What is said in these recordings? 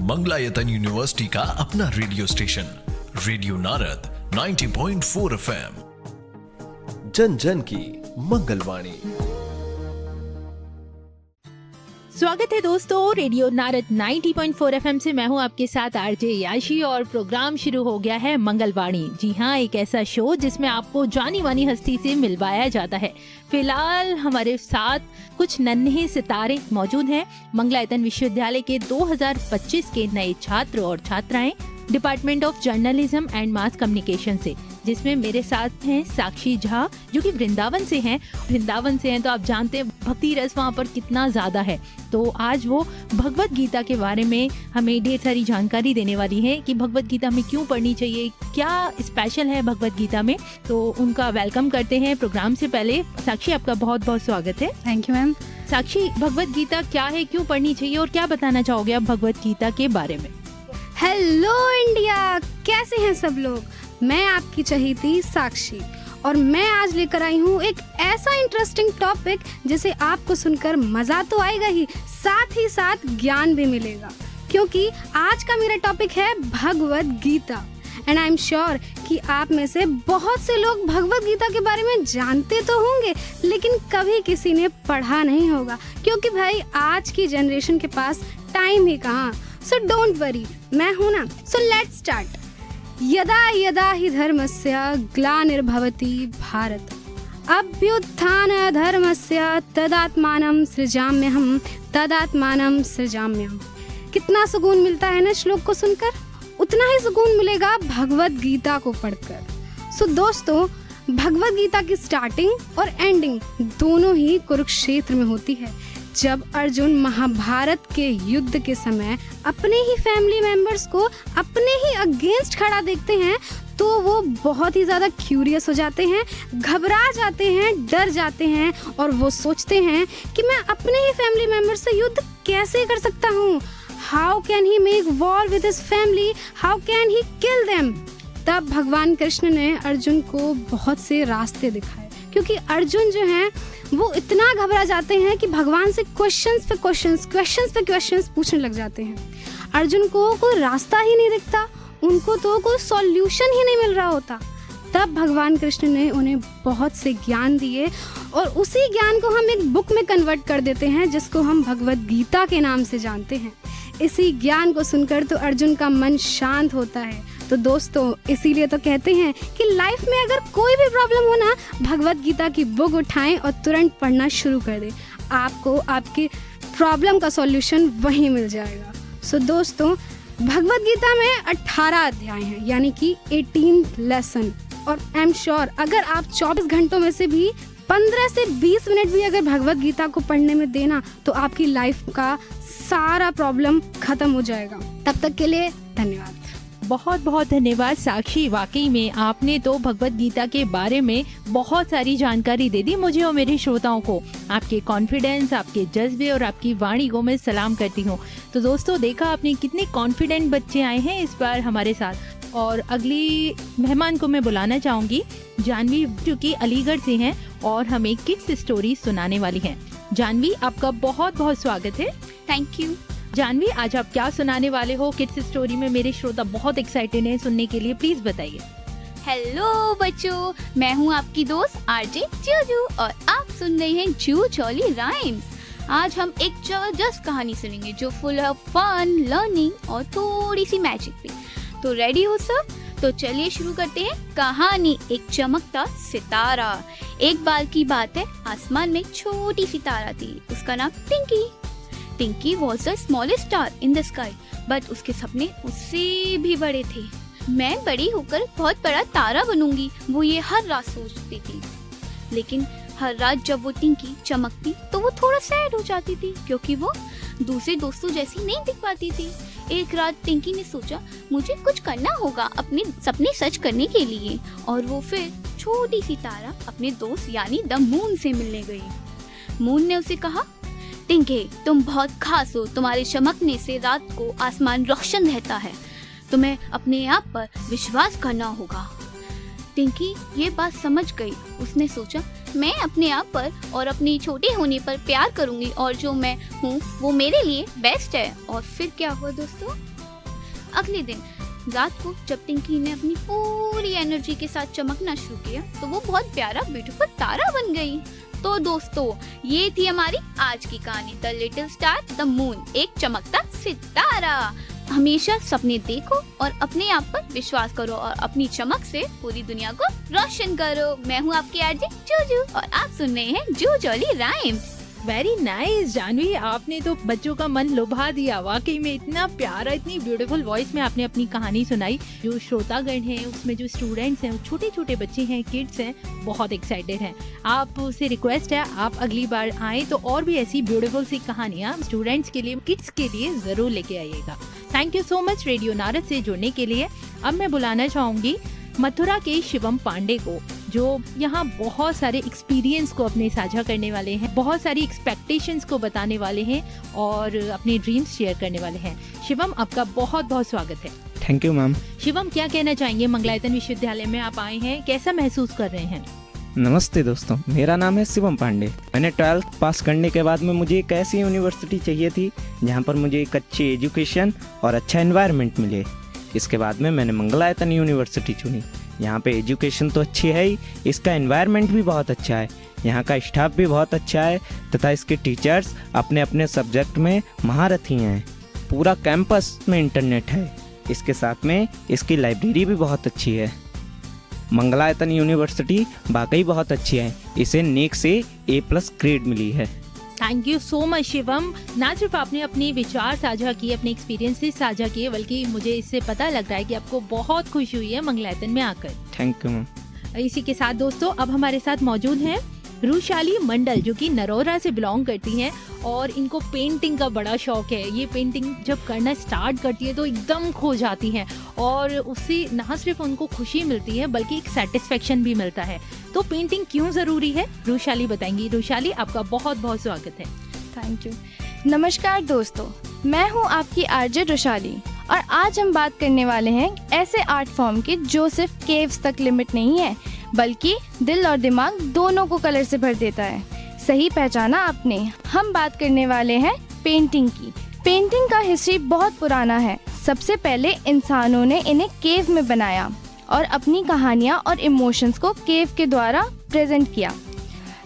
Mangalayatan university का अपना radio station radio Narad 90.4 FM, जन जन की मंगलवाणी। स्वागत है दोस्तों रेडियो नारद 90.4 FM से। मैं हूं आपके साथ आरजे याशी और प्रोग्राम शुरू हो गया है मंगलवाणी। जी हाँ, एक ऐसा शो जिसमें आपको जानी मानी हस्ती से मिलवाया जाता है। फिलहाल हमारे साथ कुछ नन्हे सितारे मौजूद हैं। मंगलायतन विश्वविद्यालय के 2025 के नए छात्र और छात्राएं department of journalism and mass communication से, जिसमें मेरे साथ हैं साक्षी झा जो कि वृंदावन से हैं। वृंदावन से हैं तो आप जानते हैं भक्ति रस वहाँ पर कितना ज़्यादा है। तो आज वो भगवत गीता के बारे में हमें ढेर सारी जानकारी देने वाली है कि भगवत गीता हमें क्यों पढ़नी चाहिए, क्या स्पेशल है भगवत गीता में। तो उनका वेलकम करते हैं प्रोग्राम से पहले। साक्षी, आपका बहुत बहुत स्वागत है। Thank you ma'am. Sakshi, Bhagavad Gita क्या है, क्यों पढ़नी चाहिए और क्या बताना चाहोगे आप भगवत गीता के बारे में? हेलो इंडिया, कैसे हैं सब लोग? मैं आपकी चहेती साक्षी और मैं आज लेकर आई हूँ एक ऐसा इंटरेस्टिंग टॉपिक जिसे आपको सुनकर मजा तो आएगा ही साथ ज्ञान भी मिलेगा, क्योंकि आज का मेरा टॉपिक है Bhagavad Gita. And I am sure कि आप में से बहुत से लोग भगवत गीता के बारे में जानते तो होंगे, लेकिन कभी किसी ने पढ़ा नहीं होगा, क्योंकि भाई आज की जनरेशन के पास टाइम ही कहाँ। सो डोंट वरी, मैं हूँ ना। So let's start. यदा यदा हि धर्मस्य ग्लानिर्भवति भारत अभ्युत्थान धर्मस्य तदात्मानं सृजाम्यहम् तदात्मानं सृजाम्यहम्। कितना सुकून मिलता है ना श्लोक को सुनकर, उतना ही सुकून मिलेगा भगवत गीता को पढ़कर। सो दोस्तों, भगवत गीता की स्टार्टिंग और एंडिंग दोनों ही कुरुक्षेत्र में होती है। जब अर्जुन महाभारत के युद्ध के समय अपने ही फैमिली मेंबर्स को अपने ही अगेंस्ट खड़ा देखते हैं तो वो बहुत ही ज़्यादा क्यूरियस हो जाते हैं, घबरा जाते हैं, डर जाते हैं और वो सोचते हैं कि मैं अपने ही फैमिली मेंबर से युद्ध कैसे कर सकता हूँ। How can he make war with his family, how can he kill them. तब भगवान कृष्ण ने अर्जुन को बहुत से रास्ते दिखाए, क्योंकि अर्जुन जो हैं वो इतना घबरा जाते हैं कि भगवान से क्वेश्चंस पे क्वेश्चंस पूछने लग जाते हैं। अर्जुन को कोई रास्ता ही नहीं दिखता, उनको तो कोई सॉल्यूशन ही नहीं मिल रहा होता। तब भगवान कृष्ण ने उन्हें बहुत से ज्ञान दिए और उसी ज्ञान को हम एक बुक में कन्वर्ट कर देते हैं, जिसको हम भगवत गीता के नाम से जानते हैं। इसी ज्ञान को सुनकर तो अर्जुन का मन शांत होता है। तो दोस्तों, इसीलिए तो कहते हैं कि लाइफ में अगर कोई भी प्रॉब्लम हो ना, भगवत गीता की बुक उठाएं और तुरंत पढ़ना शुरू कर दें। आपको आपकी प्रॉब्लम का सॉल्यूशन वहीं मिल जाएगा। सो दोस्तों, भगवत गीता में 18 अध्याय हैं, यानी कि 18th लेसन। और आई एम श्योर अगर आप 24 घंटों में से भी 15 से 20 मिनट भी अगर भगवत गीता को पढ़ने में देना तो आपकी लाइफ का सारा प्रॉब्लम खत्म हो जाएगा। तब तक के लिए धन्यवाद। बहुत बहुत धन्यवाद साक्षी। वाकई में आपने तो भगवत गीता के बारे में बहुत सारी जानकारी दे दी मुझे और मेरे श्रोताओं को। आपके कॉन्फिडेंस, आपके जज्बे और आपकी वाणी को मैं सलाम करती हूँ। तो दोस्तों, देखा आपने कितने कॉन्फिडेंट बच्चे आए हैं इस बार हमारे साथ। और अगली मेहमान को मैं बुलाना चाहूँगी, जानवी, जो कि अलीगढ़ से हैं और हमें किड्स स्टोरी सुनाने वाली हैं। जानवी, आपका बहुत बहुत स्वागत है। Thank you. जानवी, आज आप क्या सुनाने वाले हो किड्स स्टोरी में? मेरे श्रोता बहुत एक्साइटेड हैं सुनने के लिए, प्लीज बताइए। हेलो बच्चों, मैं हूँ आपकी दोस्त आरजे जूजू और आप सुन रहे हैं जू जॉली राइम्स। आज हम एक जबरदस्त कहानी सुनेंगे जो फुल ऑफ फन, लर्निंग और थोड़ी सी मैजिक भी। तो रेडी हो सब? तो चलिए शुरू करते हैं कहानी। एक चमकता सितारा। एक बार की बात है, आसमान में एक छोटी सी तारा थी, उसका नाम टिंकी। टिंकी was the smallest star in the sky, but उसके सपने उससे भी बड़े थे। मैं बड़ी होकर बहुत बड़ा तारा बनूंगी, वो ये हर रात सोचती थी। लेकिन हर रात जब वो टिंकी चमकती तो वो थोड़ा सैड हो जाती थी, क्योंकि वो दूसरे दोस्तों जैसी नहीं दिख पाती थी। एक रात टिंकी ने सोचा मुझे कुछ करना होगा अपने सपने सच करने के लिए, और वो फिर छोटी सी तारा अपने दोस्त यानी द मून से मिलने गई। मून ने उसे कहा, टिंके, तुम बहुत खास हो, तुम्हारे चमकने से रात को आसमान रोशन रहता है, तुम्हें अपने आप पर विश्वास करना होगा। टिंकी ये बात समझ गई। उसने सोचा मैं अपने आप पर और अपने छोटे होने पर प्यार करूंगी और जो मैं हूँ वो मेरे लिए बेस्ट है। और फिर क्या हुआ दोस्तों? अगले दिन रात को जब टिंकी ने अपनी पूरी एनर्जी के साथ चमकना शुरू किया तो वो बहुत प्यारा ब्यूटीफुल तारा बन गई। तो दोस्तों, ये थी हमारी आज की कहानी the little star the moon, एक चमकता सितारा। हमेशा सपने देखो और अपने आप पर विश्वास करो और अपनी चमक से पूरी दुनिया को रोशन करो। मैं हूँ आपकी आरजे जूजू और आप सुन रहे हैं जू jolly rhymes. Very nice Janvi, आपने तो बच्चों का मन लुभा दिया। वाकई में इतना प्यारा, इतनी ब्यूटीफुल वॉइस में आपने अपनी कहानी सुनाई। जो श्रोतागण हैं, उसमें जो स्टूडेंट्स हैं, छोटे छोटे बच्चे हैं, किड्स हैं, बहुत एक्साइटेड हैं। आप से रिक्वेस्ट है, आप अगली बार आए तो और भी ऐसी ब्यूटीफुल सी कहानियाँ स्टूडेंट्स के लिए, किड्स के लिए जरूर लेके आइएगा। Thank you so much radio Narad से जुड़ने के लिए। अब मैं बुलाना चाहूंगी मथुरा के शिवम पांडे को, जो यहाँ बहुत सारे एक्सपीरियंस को अपने साझा करने वाले हैं, बहुत सारी एक्सपेक्टेशंस को बताने वाले हैं और अपने ड्रीम्स शेयर करने वाले हैं। शिवम, आपका बहुत बहुत स्वागत है। Thank you ma'am. शिवम, क्या कहना चाहेंगे? मंगलायतन विश्वविद्यालय में आप आए हैं, कैसा महसूस कर रहे हैं? नमस्ते दोस्तों, मेरा नाम है शिवम पांडे। मैंने 12th पास करने के बाद में मुझे एक ऐसी यूनिवर्सिटी चाहिए थी जहाँ पर मुझे एक अच्छी एजुकेशन और अच्छा एनवायरनमेंट मिले। इसके बाद में मैंने मंगलायतन यूनिवर्सिटी चुनी। यहाँ पे एजुकेशन तो अच्छी है ही, इसका एनवायरनमेंट भी बहुत अच्छा है, यहाँ का स्टाफ भी बहुत अच्छा है तथा इसके टीचर्स अपने अपने सब्जेक्ट में महारथी हैं। पूरा कैंपस में इंटरनेट है, इसके साथ में इसकी लाइब्रेरी भी बहुत अच्छी है। मंगलायतन यूनिवर्सिटी वाकई बहुत अच्छी है, इसे नेक से A+ ग्रेड मिली है। Thank you so much Shivam. ना सिर्फ आपने अपने विचार साझा किए, अपने एक्सपीरियंसेस साझा किए, बल्कि मुझे इससे पता लग रहा है कि आपको बहुत खुशी हुई है मंगलायतन में आकर। Thank you ma'am. इसी के साथ दोस्तों, अब हमारे साथ मौजूद हैं रुशाली मंडल, जो कि नरोरा से बिलोंग करती हैं और इनको पेंटिंग का बड़ा शौक है। ये पेंटिंग जब करना स्टार्ट करती है तो एकदम खो जाती हैं और उससे ना सिर्फ उनको खुशी मिलती है बल्कि एक सेटिस्फेक्शन भी मिलता है। तो पेंटिंग क्यों ज़रूरी है, रुशाली बताएंगी। रुशाली, आपका बहुत बहुत स्वागत है। Thank you. नमस्कार दोस्तों, मैं हूँ आपकी आरजे रुशाली और आज हम बात करने वाले हैं ऐसे आर्ट फॉर्म की जो सिर्फ केव्स तक लिमिट नहीं है बल्कि दिल और दिमाग दोनों को कलर से भर देता है। सही पहचाना आपने, हम बात करने वाले हैं पेंटिंग की। पेंटिंग का हिस्ट्री बहुत पुराना है। सबसे पहले इंसानों ने इन्हें केव में बनाया और अपनी कहानियाँ और इमोशंस को केव के द्वारा प्रेजेंट किया।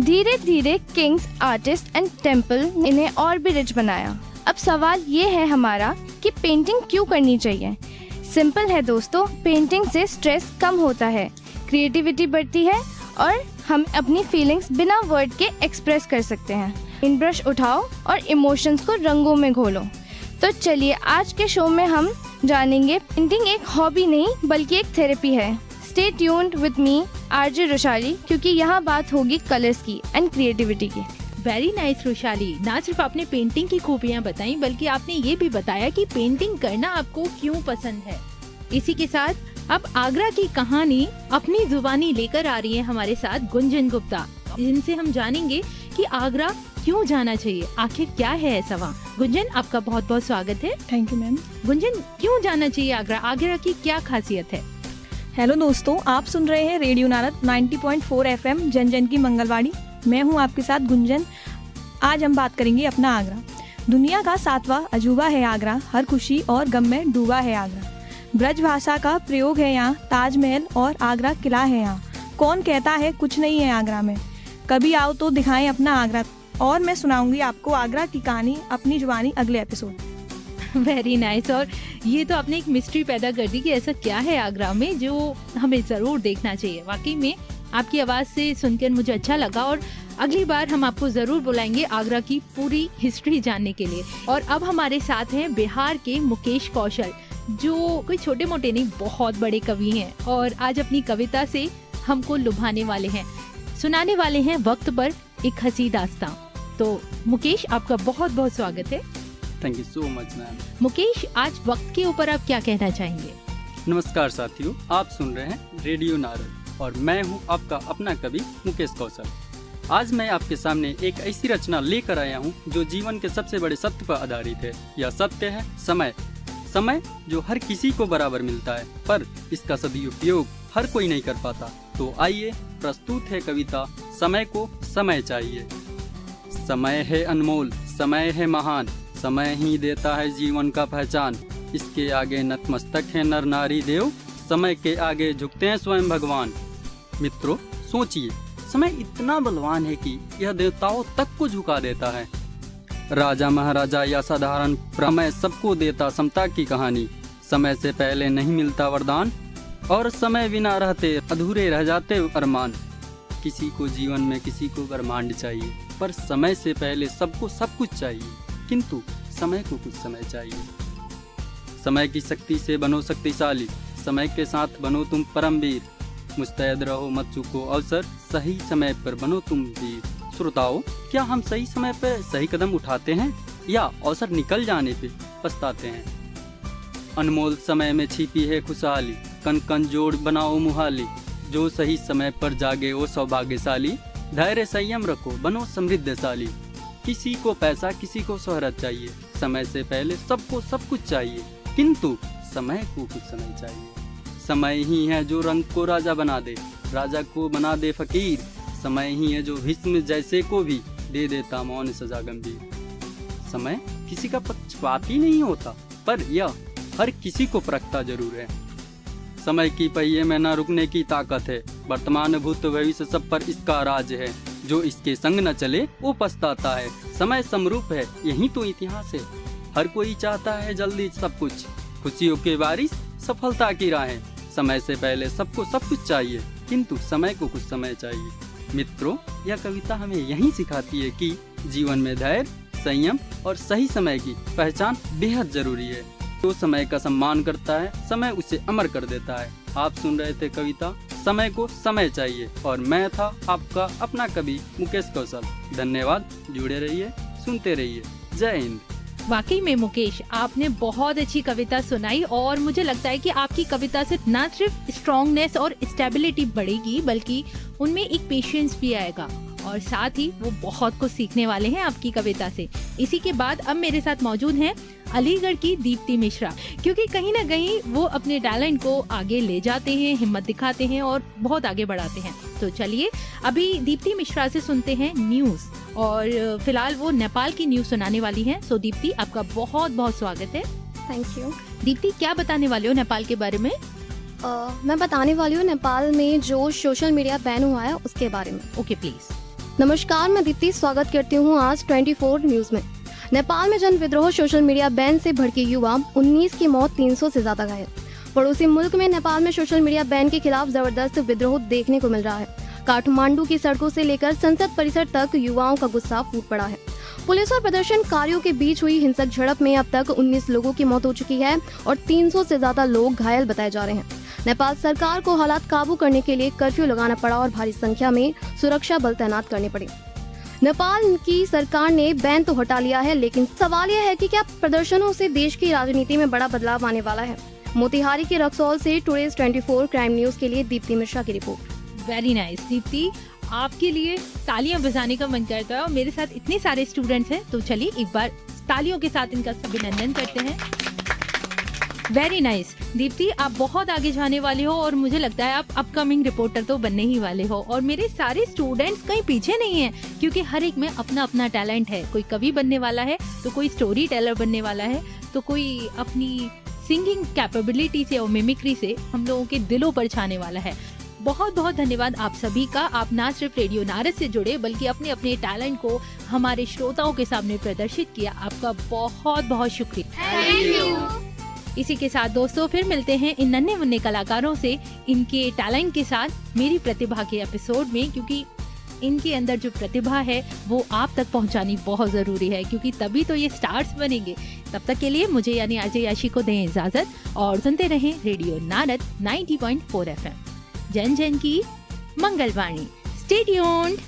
धीरे धीरे किंग्स, आर्टिस्ट एंड टेम्पल इन्हें और भी रिच बनाया। अब सवाल ये है हमारा कि पेंटिंग क्यों करनी चाहिए। सिंपल है दोस्तों, पेंटिंग से स्ट्रेस कम होता है, क्रिएटिविटी बढ़ती है और हम अपनी फीलिंग्स बिना वर्ड के एक्सप्रेस कर सकते हैं। इन ब्रश उठाओ और इमोशंस को रंगों में घोलो। तो चलिए आज के शो में हम जानेंगे पेंटिंग एक हॉबी नहीं बल्कि एक थेरेपी है। Stay tuned with me RJ Rushali, क्योंकि यहाँ बात होगी कलर्स की एंड क्रिएटिविटी की। वेरी नाइस रुशाली, ना सिर्फ आपने पेंटिंग की खूबियाँ बताई बल्कि आपने ये भी बताया कि पेंटिंग करना आपको क्यों पसंद है। इसी के साथ अब आगरा की कहानी अपनी जुबानी लेकर आ रही है हमारे साथ गुंजन गुप्ता, जिनसे हम जानेंगे कि आगरा क्यों जाना चाहिए, आखिर क्या है ऐसा वहाँ। गुंजन, आपका बहुत बहुत स्वागत है। Thank you ma'am. गुंजन, क्यों जाना चाहिए आगरा, आगरा की क्या खासियत है? हेलो दोस्तों, आप सुन रहे हैं रेडियो नारद 90.4 FM जन जन की मंगलवाड़ी। मैं हूं आपके साथ गुंजन। आज हम बात करेंगे अपना आगरा। दुनिया का 7वां अजूबा है आगरा, हर खुशी और गम में डूबा है आगरा। ब्रज भाषा का प्रयोग है यहाँ, ताजमहल और आगरा किला है यहाँ। कौन कहता है कुछ नहीं है आगरा में, कभी आओ तो दिखाएं अपना आगरा। और मैं सुनाऊंगी आपको आगरा की कहानी अपनी जुबानी अगले एपिसोड। Very nice. और ये तो आपने एक मिस्ट्री पैदा कर दी कि ऐसा क्या है आगरा में जो हमें ज़रूर देखना चाहिए। वाकई में आपकी आवाज़ से सुनकर मुझे अच्छा लगा और अगली बार हम आपको ज़रूर बुलाएंगे आगरा की पूरी हिस्ट्री जानने के लिए। और अब हमारे साथ हैं बिहार के मुकेश कौशल, जो कोई छोटे मोटे नहीं, बहुत बड़े कवि हैं और आज अपनी कविता से हमको लुभाने वाले हैं, सुनाने वाले हैं वक्त पर एक हंसी दास्तां। तो मुकेश, आपका बहुत बहुत स्वागत है। Thank you so much ma'am. Mukesh, आज वक्त के ऊपर आप क्या कहना चाहेंगे? नमस्कार साथियों, आप सुन रहे हैं रेडियो नारद और मैं हूं आपका अपना कवि मुकेश कौशल। आज मैं आपके सामने एक ऐसी रचना लेकर आया हूं जो जीवन के सबसे बड़े सत्य पर आधारित है। यह सत्य है समय। समय जो हर किसी को बराबर मिलता है, पर इसका सदुपयोग हर कोई नहीं कर पाता। तो आइए, प्रस्तुत है कविता समय को समय चाहिए। समय है अनमोल, समय है महान, समय ही देता है जीवन का पहचान। इसके आगे नतमस्तक है नर नारी देव, समय के आगे झुकते हैं स्वयं भगवान। मित्रों सोचिए, समय इतना बलवान है कि यह देवताओं तक को झुका देता है। राजा महाराजा या साधारण समय सबको देता समता की कहानी। समय से पहले नहीं मिलता वरदान, और समय बिना रहते अधूरे रह जाते अरमान। किसी को जीवन में किसी को ब्रह्मांड चाहिए, पर समय से पहले सबको सब कुछ चाहिए, किंतु समय को कुछ समय चाहिए। समय की शक्ति से बनो शक्तिशाली, समय के साथ बनो तुम परमवीर। मुस्तैद रहो मत चूको अवसर, सही समय पर बनो तुम वीर। श्रोताओं, क्या हम सही समय पर सही कदम उठाते हैं या अवसर निकल जाने पे पछताते हैं? अनमोल समय में छिपी है खुशहाली, कन कन जोड़ बनाओ मुहाली। जो सही समय पर जागे वो सौभाग्यशाली, धैर्य संयम रखो बनो समृद्धशाली। किसी को पैसा किसी को शोहरत चाहिए, समय से पहले सबको सब कुछ चाहिए, किंतु समय को कुछ समय चाहिए। समय ही है जो रंग को राजा बना दे, राजा को बना दे फकीर। समय ही है जो भीष्म जैसे को भी दे देता मौन सजा गंभीर। समय किसी का पक्षपाती नहीं होता, पर यह हर किसी को परखता जरूर है। समय की पहिए में न रुकने की ताकत है, वर्तमान भूत भविष्य सब पर इसका राज है। जो इसके संग न चले वो पछताता है। समय समरूप है यही तो इतिहास है, हर कोई चाहता है जल्दी सब कुछ। खुशियों के बारिश सफलता की राहें, समय से पहले सबको सब कुछ चाहिए, किंतु समय को कुछ समय चाहिए। मित्रों, यह कविता हमें यही सिखाती है कि जीवन में धैर्य, संयम और सही समय की पहचान बेहद जरूरी है। जो समय का सम्मान करता है, समय उसे अमर कर देता है। आप सुन रहे थे कविता समय को समय चाहिए, और मैं था आपका अपना कवि मुकेश कौशल। धन्यवाद, जुड़े रहिए, सुनते रहिए। जय हिंद। वाकई में मुकेश, आपने बहुत अच्छी कविता सुनाई और मुझे लगता है कि आपकी कविता से ना सिर्फ स्ट्रॉन्गनेस और स्टेबिलिटी बढ़ेगी, बल्कि उनमें एक पेशेंस भी आएगा और साथ ही वो बहुत कुछ सीखने वाले हैं आपकी कविता से। इसी के बाद अब मेरे साथ मौजूद हैं अलीगढ़ की दीप्ति मिश्रा, क्योंकि कहीं ना कहीं वो अपने टैलेंट को आगे ले जाते हैं, हिम्मत दिखाते हैं और बहुत आगे बढ़ाते हैं। तो चलिए अभी दीप्ति मिश्रा से सुनते हैं न्यूज़, और फिलहाल वो नेपाल की न्यूज़ सुनाने वाली हैं। सो दीप्ति, आपका बहुत बहुत स्वागत है। Thank you. दीप्ति, क्या बताने वाले हो नेपाल के बारे में? मैं बताने वाली हूँ नेपाल में जो सोशल मीडिया बैन हुआ है उसके बारे में। Okay please. नमस्कार, मैं दीप्ति स्वागत करती हूँ आज 24 न्यूज में। नेपाल में जन विद्रोह, सोशल मीडिया बैन से भड़के युवा, 19 की मौत, 300 से ज्यादा घायल। पड़ोसी मुल्क में नेपाल में सोशल मीडिया बैन के खिलाफ जबरदस्त विद्रोह देखने को मिल रहा है। काठमांडू की सड़कों से लेकर संसद परिसर तक युवाओं का गुस्सा फूट पड़ा है। पुलिस और प्रदर्शनकारियों के बीच हुई हिंसक झड़प में अब तक 19 लोगों की मौत हो चुकी है और 300 से ज्यादा लोग घायल बताए जा रहे हैं। नेपाल सरकार को हालात काबू करने के लिए कर्फ्यू लगाना पड़ा और भारी संख्या में सुरक्षा बल तैनात करने पड़े। नेपाल की सरकार ने बैन तो हटा लिया है, लेकिन सवाल यह है कि क्या प्रदर्शनों से देश की राजनीति में बड़ा बदलाव आने वाला है। मोतिहारी के रक्सौल से टुडेज 24 क्राइम न्यूज के लिए दीप्ति मिश्रा की रिपोर्ट। वेरी नाइस दीप्ति, आपके लिए तालियां बजाने का मन करता है और मेरे साथ इतने सारे स्टूडेंट्स हैं, तो चलिए एक बार तालियों के साथ इनका अभिनंदन करते हैं। वेरी नाइस दीप्ति, आप बहुत आगे जाने वाले हो और मुझे लगता है आप अपकमिंग रिपोर्टर तो बनने ही वाले हो। और मेरे सारे स्टूडेंट्स कहीं पीछे नहीं हैं, क्योंकि हर एक में अपना अपना टैलेंट है। कोई कवि बनने वाला है, तो कोई स्टोरी टेलर बनने वाला है, तो कोई अपनी सिंगिंग कैपेबिलिटी से और मिमिक्री से हम लोगों के दिलों पर छाने वाला है। बहुत बहुत धन्यवाद आप सभी का। आप ना सिर्फ रेडियो नारद से जुड़े, बल्कि अपने अपने टैलेंट को हमारे श्रोताओं के सामने प्रदर्शित किया। आपका बहुत बहुत शुक्रिया। Thank you. इसी के साथ दोस्तों फिर मिलते हैं इन नन्हे मुन्ने कलाकारों से इनके टैलेंट के साथ मेरी प्रतिभा के एपिसोड में, क्योंकि इनके अंदर जो प्रतिभा है वो आप तक पहुंचानी बहुत जरूरी है, क्योंकि तभी तो ये स्टार्स बनेंगे। तब तक के लिए मुझे यानी आरजे याशी को दें इजाजत और सुनते रहें रेडियो नारद 90.4 FM, जन जन की मंगलवाणी। Stay tuned.